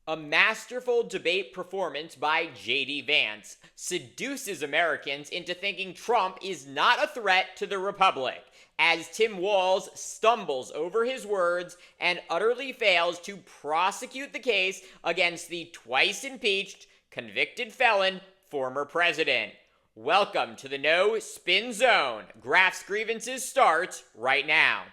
A masterful debate performance by J.D. Vance seduces Americans into thinking Trump is not a threat to the Republic, as Tim Walz stumbles over his words and utterly fails to prosecute the case against the twice impeached, convicted felon, former president. Welcome to the No Spin Zone. Graph's Grievances starts right now.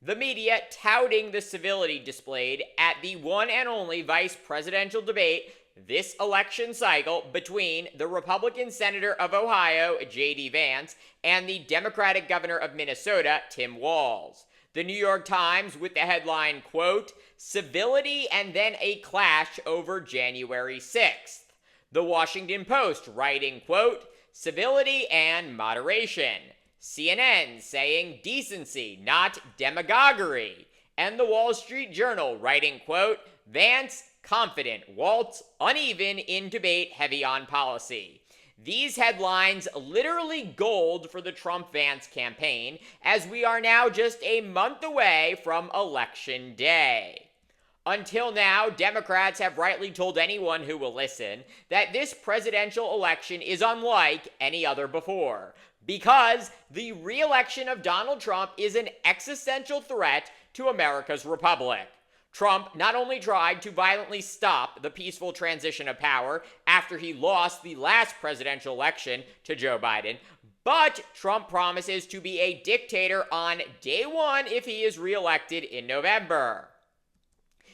The media touting the civility displayed at the one and only vice presidential debate this election cycle between the Republican Senator of Ohio, J.D. Vance, and the Democratic Governor of Minnesota, Tim Walz. The New York Times with the headline, quote, "Civility and then a clash over January 6th. The Washington Post writing, quote, "Civility and moderation." CNN saying decency, not demagoguery. And the Wall Street Journal writing, quote, "Vance confident, Walz uneven in debate heavy on policy." These headlines literally gold for the Trump-Vance campaign, as we are now just a month away from Election Day. Until now, Democrats have rightly told anyone who will listen that this presidential election is unlike any other before, because the re-election of Donald Trump is an existential threat to America's republic. Trump not only tried to violently stop the peaceful transition of power after he lost the last presidential election to Joe Biden, but Trump promises to be a dictator on day one if he is re-elected in November.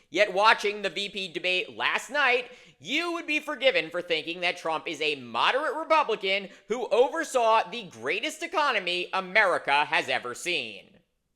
Yet watching the VP debate last night, you would be forgiven for thinking that Trump is a moderate Republican who oversaw the greatest economy America has ever seen.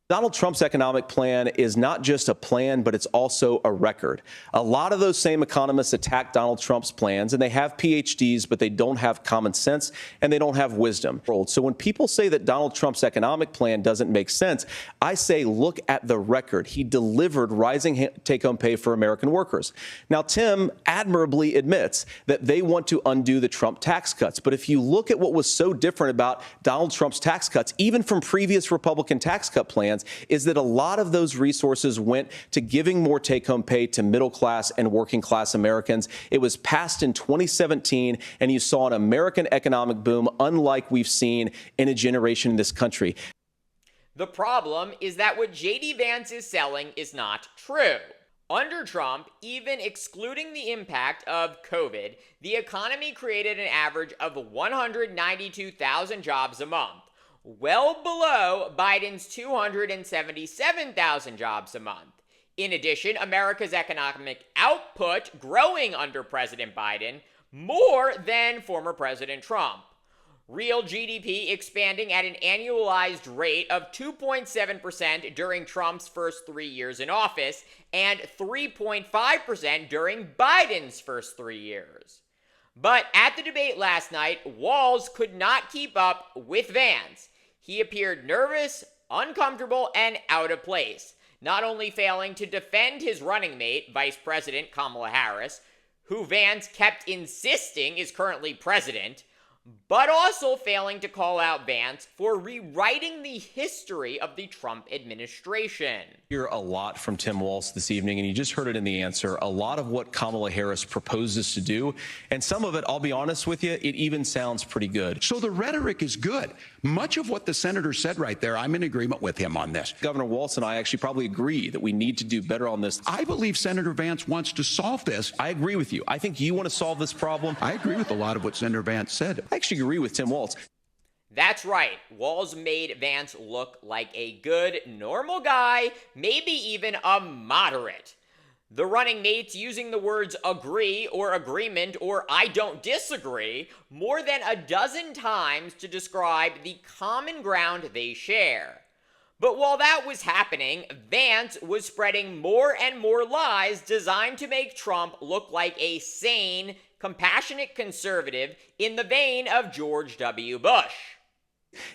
Donald Trump's economic plan is not just a plan, but it's also a record. A lot of those same economists attack Donald Trump's plans, and they have PhDs, but they don't have common sense and they don't have wisdom. So when people say that Donald Trump's economic plan doesn't make sense, I say, look at the record. He delivered rising take-home pay for American workers. Now, Tim admirably admits that they want to undo the Trump tax cuts. But if you look at what was so different about Donald Trump's tax cuts, even from previous Republican tax cut plans, is that a lot of those resources went to giving more take-home pay to middle-class and working-class Americans. It was passed in 2017, and you saw an American economic boom unlike we've seen in a generation in this country. The problem is that what J.D. Vance is selling is not true. Under Trump, even excluding the impact of COVID, the economy created an average of 192,000 jobs a month, well below Biden's 277,000 jobs a month. In addition, America's economic output growing under President Biden more than former President Trump. Real GDP expanding at an annualized rate of 2.7% during Trump's first 3 years in office and 3.5% during Biden's first 3 years. But at the debate last night, Walz could not keep up with Vance. He appeared nervous, uncomfortable, and out of place, not only failing to defend his running mate, Vice President Kamala Harris, who Vance kept insisting is currently president, but also failing to call out Vance for rewriting the history of the Trump administration. Hear a lot from Tim Walz this evening, and you just heard it in the answer. A lot of what Kamala Harris proposes to do, and some of it, I'll be honest with you, it even sounds pretty good. So the rhetoric is good. Much of what the senator said right there, I'm in agreement with him on this. Governor Walz and I actually probably agree that we need to do better on this. I believe Senator Vance wants to solve this. I agree with you. I think you want to solve this problem. I agree with a lot of what Senator Vance said. I actually agree with Tim Walz. That's right. Walz made Vance look like a good, normal guy, maybe even a moderate. The running mates using the words agree or agreement or I don't disagree more than a dozen times to describe the common ground they share. But while that was happening, Vance was spreading more and more lies designed to make Trump look like a sane, compassionate conservative in the vein of George W. Bush.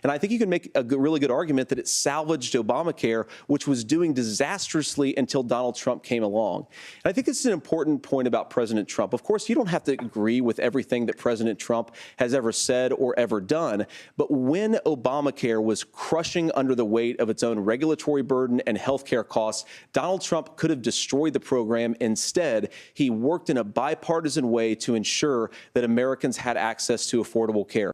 And I think you can make a really good argument that it salvaged Obamacare, which was doing disastrously until Donald Trump came along. And I think this is an important point about President Trump. Of course, you don't have to agree with everything that President Trump has ever said or ever done. But when Obamacare was crushing under the weight of its own regulatory burden and health care costs, Donald Trump could have destroyed the program. Instead, he worked in a bipartisan way to ensure that Americans had access to affordable care.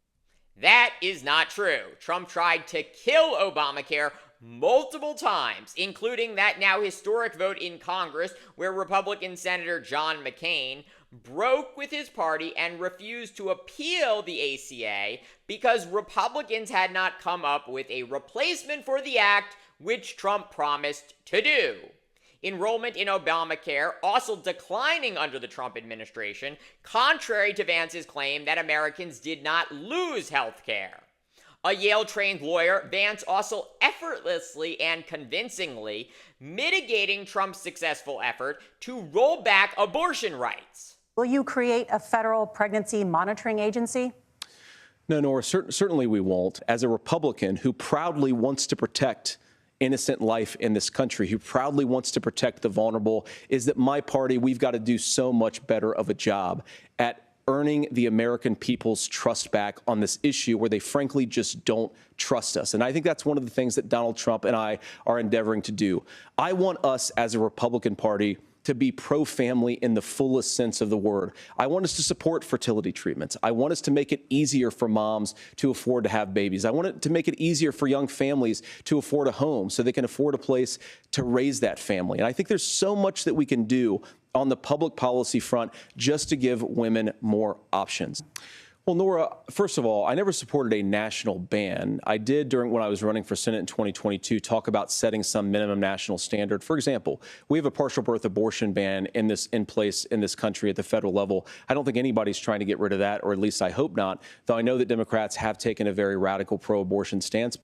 That is not true. Trump tried to kill Obamacare multiple times, including that now historic vote in Congress where Republican Senator John McCain broke with his party and refused to appeal the ACA because Republicans had not come up with a replacement for the act, which Trump promised to do. Enrollment in Obamacare also declining under the Trump administration, contrary to Vance's claim that Americans did not lose health care. A Yale-trained lawyer, Vance also effortlessly and convincingly mitigating Trump's successful effort to roll back abortion rights. Will you create a federal pregnancy monitoring agency? No, Nora, certainly we won't. As a Republican who proudly wants to protect innocent life in this country, who proudly wants to protect the vulnerable, is that my party, we've got to do so much better of a job at earning the American people's trust back on this issue where they frankly just don't trust us. And I think that's one of the things that Donald Trump and I are endeavoring to do. I want us as a Republican Party to be pro-family in the fullest sense of the word. I want us to support fertility treatments. I want us to make it easier for moms to afford to have babies. I want it to make it easier for young families to afford a home so they can afford a place to raise that family. And I think there's so much that we can do on the public policy front just to give women more options. Well, Nora, first of all, I never supported a national ban. I did when I was running for Senate in 2022, talk about setting some minimum national standard. For example, we have a partial birth abortion ban in place in this country at the federal level. I don't think anybody's trying to get rid of that, or at least I hope not, though I know that Democrats have taken a very radical pro-abortion stance.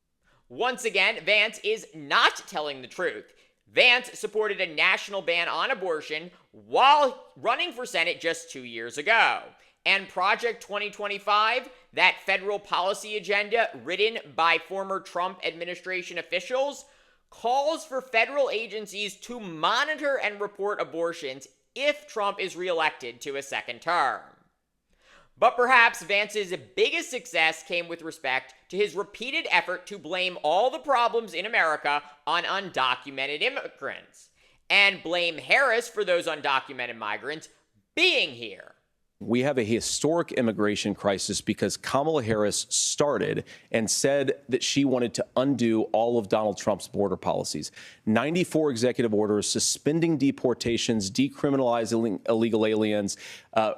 Once again, Vance is not telling the truth. Vance supported a national ban on abortion while running for Senate just 2 years ago. And Project 2025, that federal policy agenda written by former Trump administration officials, calls for federal agencies to monitor and report abortions if Trump is reelected to a second term. But perhaps Vance's biggest success came with respect to his repeated effort to blame all the problems in America on undocumented immigrants, and blame Harris for those undocumented migrants being here. We have a historic immigration crisis because Kamala Harris started and said that she wanted to undo all of Donald Trump's border policies. 94 executive orders suspending deportations, decriminalizing illegal aliens,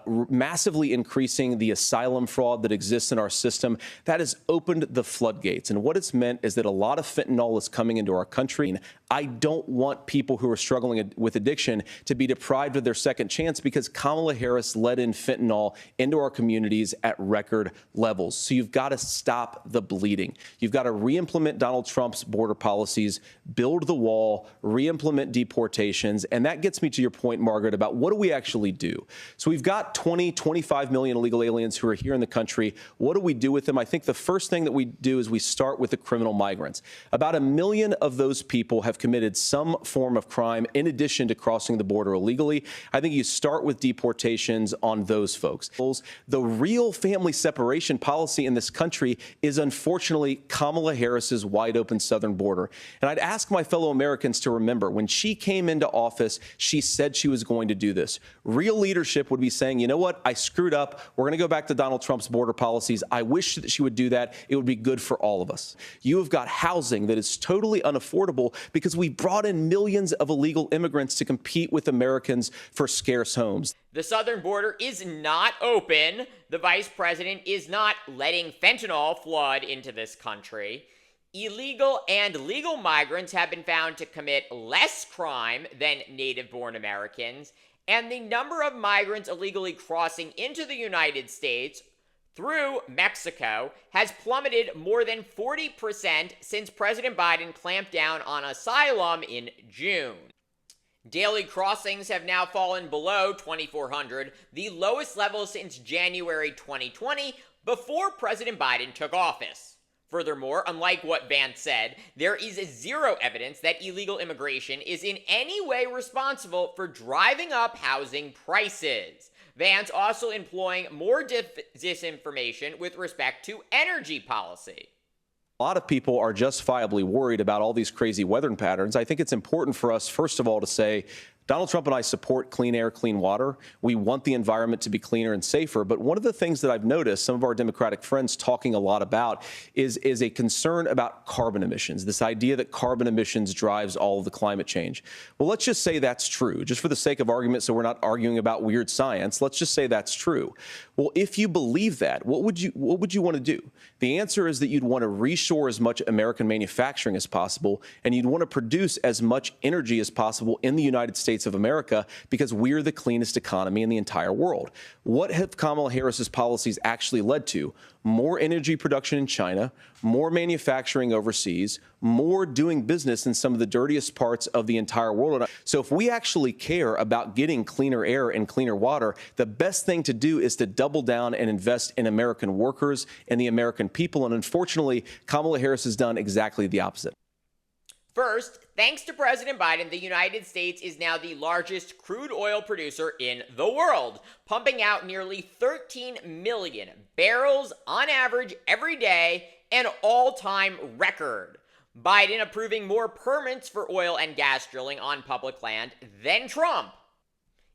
massively increasing the asylum fraud that exists in our system. That has opened the floodgates. And what it's meant is that a lot of fentanyl is coming into our country. I don't want people who are struggling with addiction to be deprived of their second chance because Kamala Harris let in fentanyl into our communities at record levels. So you've got to stop the bleeding. You've got to re-implement Donald Trump's border policies, build the wall, re-implement deportations. And that gets me to your point, Margaret, about what do we actually do? So we've got 25 million illegal aliens who are here in the country. What do we do with them? I think the first thing that we do is we start with the criminal migrants. About 1 million of those people have committed some form of crime in addition to crossing the border illegally. I think you start with deportations on those folks. The real family separation policy in this country is unfortunately Kamala Harris's wide open southern border. And I'd ask my fellow Americans to remember when she came into office, she said she was going to do this. Real leadership would be saying, you know what, I screwed up. We're going to go back to Donald Trump's border policies. I wish that she would do that. It would be good for all of us. You have got housing that is totally unaffordable because we brought in millions of illegal immigrants to compete with Americans for scarce homes. The southern border is not open. The vice president is not letting fentanyl flood into this country. Illegal and legal migrants have been found to commit less crime than native-born Americans, and the number of migrants illegally crossing into the United States through Mexico has plummeted more than 40% since President Biden clamped down on asylum in June. Daily crossings have now fallen below 2,400, the lowest level since January 2020, before President Biden took office. Furthermore, unlike what Vance said, there is zero evidence that illegal immigration is in any way responsible for driving up housing prices. Vance also employing more disinformation with respect to energy policy. A lot of people are justifiably worried about all these crazy weather patterns. I think it's important for us, first of all, to say Donald Trump and I support clean air, clean water. We want the environment to be cleaner and safer. But one of the things that I've noticed some of our Democratic friends talking a lot about is a concern about carbon emissions, this idea that carbon emissions drives all of the climate change. Well, let's just say that's true, just for the sake of argument, so we're not arguing about weird science. Let's just say that's true. Well, if you believe that, what would you want to do? The answer is that you'd want to reshore as much American manufacturing as possible, and you'd want to produce as much energy as possible in the United States of America, because we're the cleanest economy in the entire world. What have Kamala Harris's policies actually led to? More energy production in China, more manufacturing overseas, more doing business in some of the dirtiest parts of the entire world. So if we actually care about getting cleaner air and cleaner water, the best thing to do is to double down and invest in American workers and the American people. And unfortunately, Kamala Harris has done exactly the opposite. First, thanks to President Biden, the United States is now the largest crude oil producer in the world, pumping out nearly 13 million barrels on average every day, an all-time record. Biden approving more permits for oil and gas drilling on public land than Trump.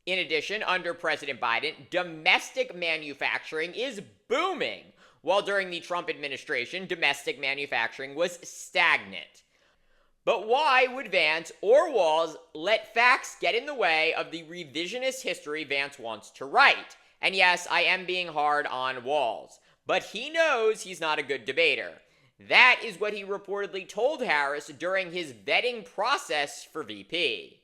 In addition, under President Biden, domestic manufacturing is booming, while during the Trump administration, domestic manufacturing was stagnant. But why would Vance or Walz let facts get in the way of the revisionist history Vance wants to write? And yes, I am being hard on Walz, but he knows he's not a good debater. That is what he reportedly told Harris during his vetting process for VP.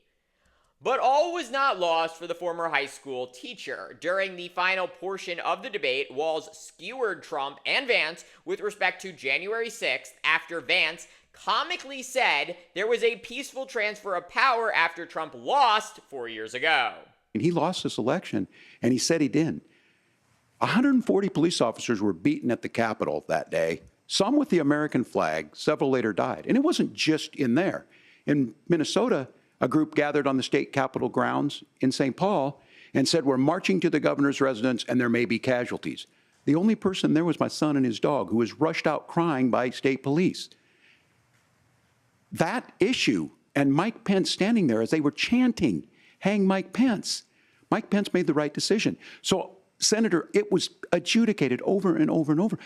But all was not lost for the former high school teacher. During the final portion of the debate, Walz skewered Trump and Vance with respect to January 6th after Vance comically said there was a peaceful transfer of power after Trump lost 4 years ago. And he lost this election, and he said he didn't. 140 police officers were beaten at the Capitol that day, some with the American flag, several later died. And it wasn't just in there. In Minnesota, a group gathered on the state capitol grounds in St. Paul and said, we're marching to the governor's residence and there may be casualties. The only person there was my son and his dog, who was rushed out crying by state police. That issue, and Mike Pence standing there as they were chanting, hang Mike Pence. Mike Pence made the right decision. So, Senator, it was adjudicated over and over and over.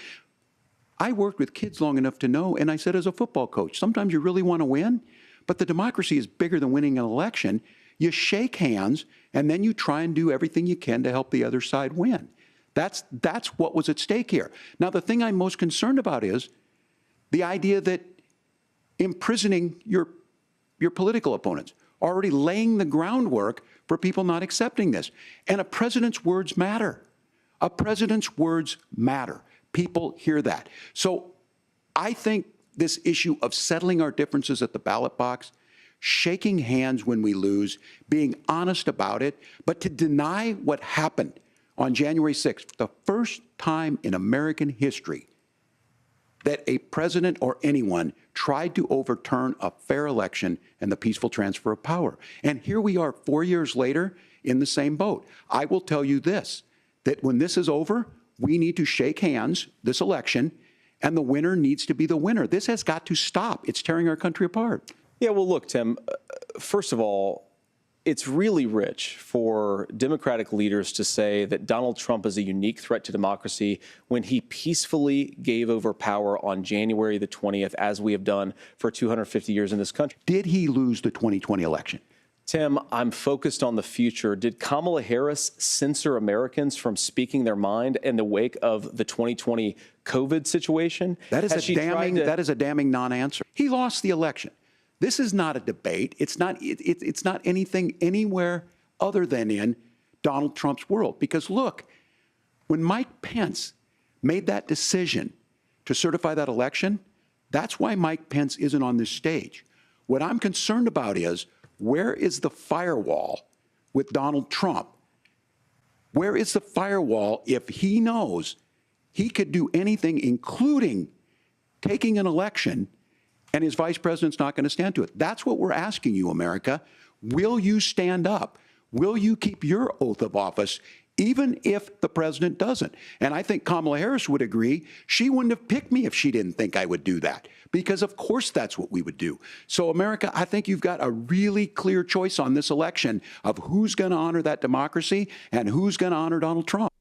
I worked with kids long enough to know, and I said as a football coach, sometimes you really want to win, but the democracy is bigger than winning an election. You shake hands, and then you try and do everything you can to help the other side win. That's what was at stake here. Now, the thing I'm most concerned about is the idea that imprisoning your political opponents, already laying the groundwork for people not accepting this. And a president's words matter. A president's words matter. People hear that. So I think this issue of settling our differences at the ballot box, shaking hands when we lose, being honest about it, but to deny what happened on January 6th, the first time in American history that a president or anyone tried to overturn a fair election and the peaceful transfer of power. And here we are 4 years later in the same boat. I will tell you this, that when this is over, we need to shake hands this election, and the winner needs to be the winner. This has got to stop. It's tearing our country apart. Yeah, well, look, Tim, first of all, it's really rich for Democratic leaders to say that Donald Trump is a unique threat to democracy when he peacefully gave over power on January the 20th, as we have done for 250 years in this country. Did he lose the 2020 election? Tim, I'm focused on the future. Did Kamala Harris censor Americans from speaking their mind in the wake of the 2020 COVID situation? That is a damning non-answer. He lost the election. This is not a debate. It's not anything anywhere other than in Donald Trump's world. Because look, when Mike Pence made that decision to certify that election, that's why Mike Pence isn't on this stage. What I'm concerned about is, where is the firewall with Donald Trump? Where is the firewall if he knows he could do anything, including taking an election and his vice president's not going to stand to it. That's what we're asking you, America. Will you stand up? Will you keep your oath of office, even if the president doesn't? And I think Kamala Harris would agree. She wouldn't have picked me if she didn't think I would do that, because of course that's what we would do. So America, I think you've got a really clear choice on this election of who's going to honor that democracy and who's going to honor Donald Trump.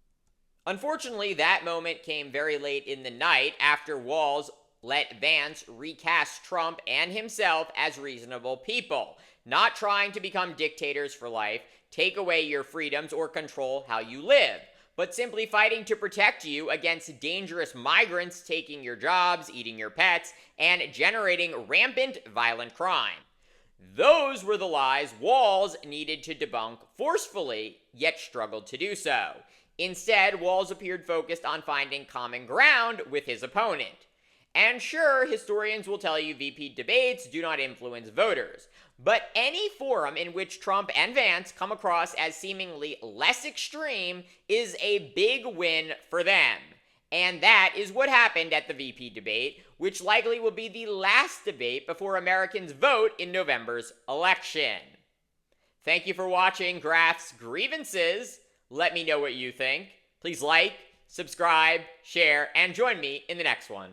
Unfortunately, that moment came very late in the night after Walz let Vance recast Trump and himself as reasonable people, not trying to become dictators for life, take away your freedoms, or control how you live, but simply fighting to protect you against dangerous migrants taking your jobs, eating your pets, and generating rampant violent crime. Those were the lies Walz needed to debunk forcefully, yet struggled to do so. Instead, Walz appeared focused on finding common ground with his opponent. And sure, historians will tell you VP debates do not influence voters, but any forum in which Trump and Vance come across as seemingly less extreme is a big win for them. And that is what happened at the VP debate, which likely will be the last debate before Americans vote in November's election. Thank you for watching Graph's Grievances. Let me know what you think. Please like, subscribe, share, and join me in the next one.